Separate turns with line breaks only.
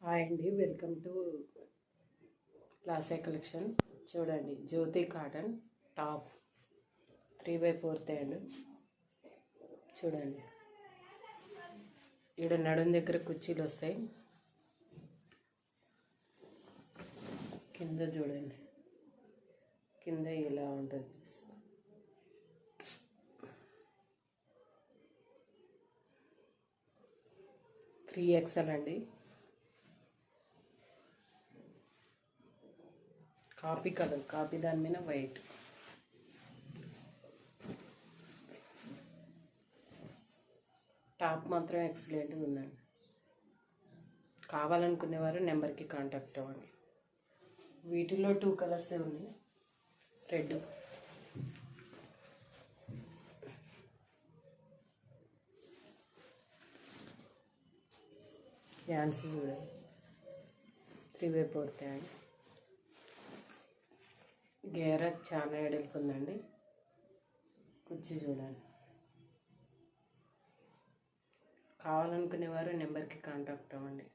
Hi అండి, welcome to క్లాసే collection. చూడండి, జ్యోతి కాటన్ టాప్ 3/4 హ్యాండ్. చూడండి, ఇక్కడ నడుం దగ్గర కుర్చీలు వస్తాయి. కింద చూడండి, కింద ఇలా ఉంటుంది. 3XL అండి. కాపీ కలర్, కాపీ దాని మీద వైట్. టాప్ మాత్రం ఎక్సలెంట్గా ఉందండి. కావాలనుకునేవారు నెంబర్కి కాంటాక్ట్ అవ్వండి. వీటిలో 2 కలర్స్ ఉన్నాయి. రెడ్, హ్యాండ్స్ చూడండి, 3/4 హ్యాండ్. గేర చాలా ఎడల్పుందండి. కుర్చీ చూడండి. కావాలనుకునేవారు నెంబర్కి కాంటాక్ట్ అవ్వండి.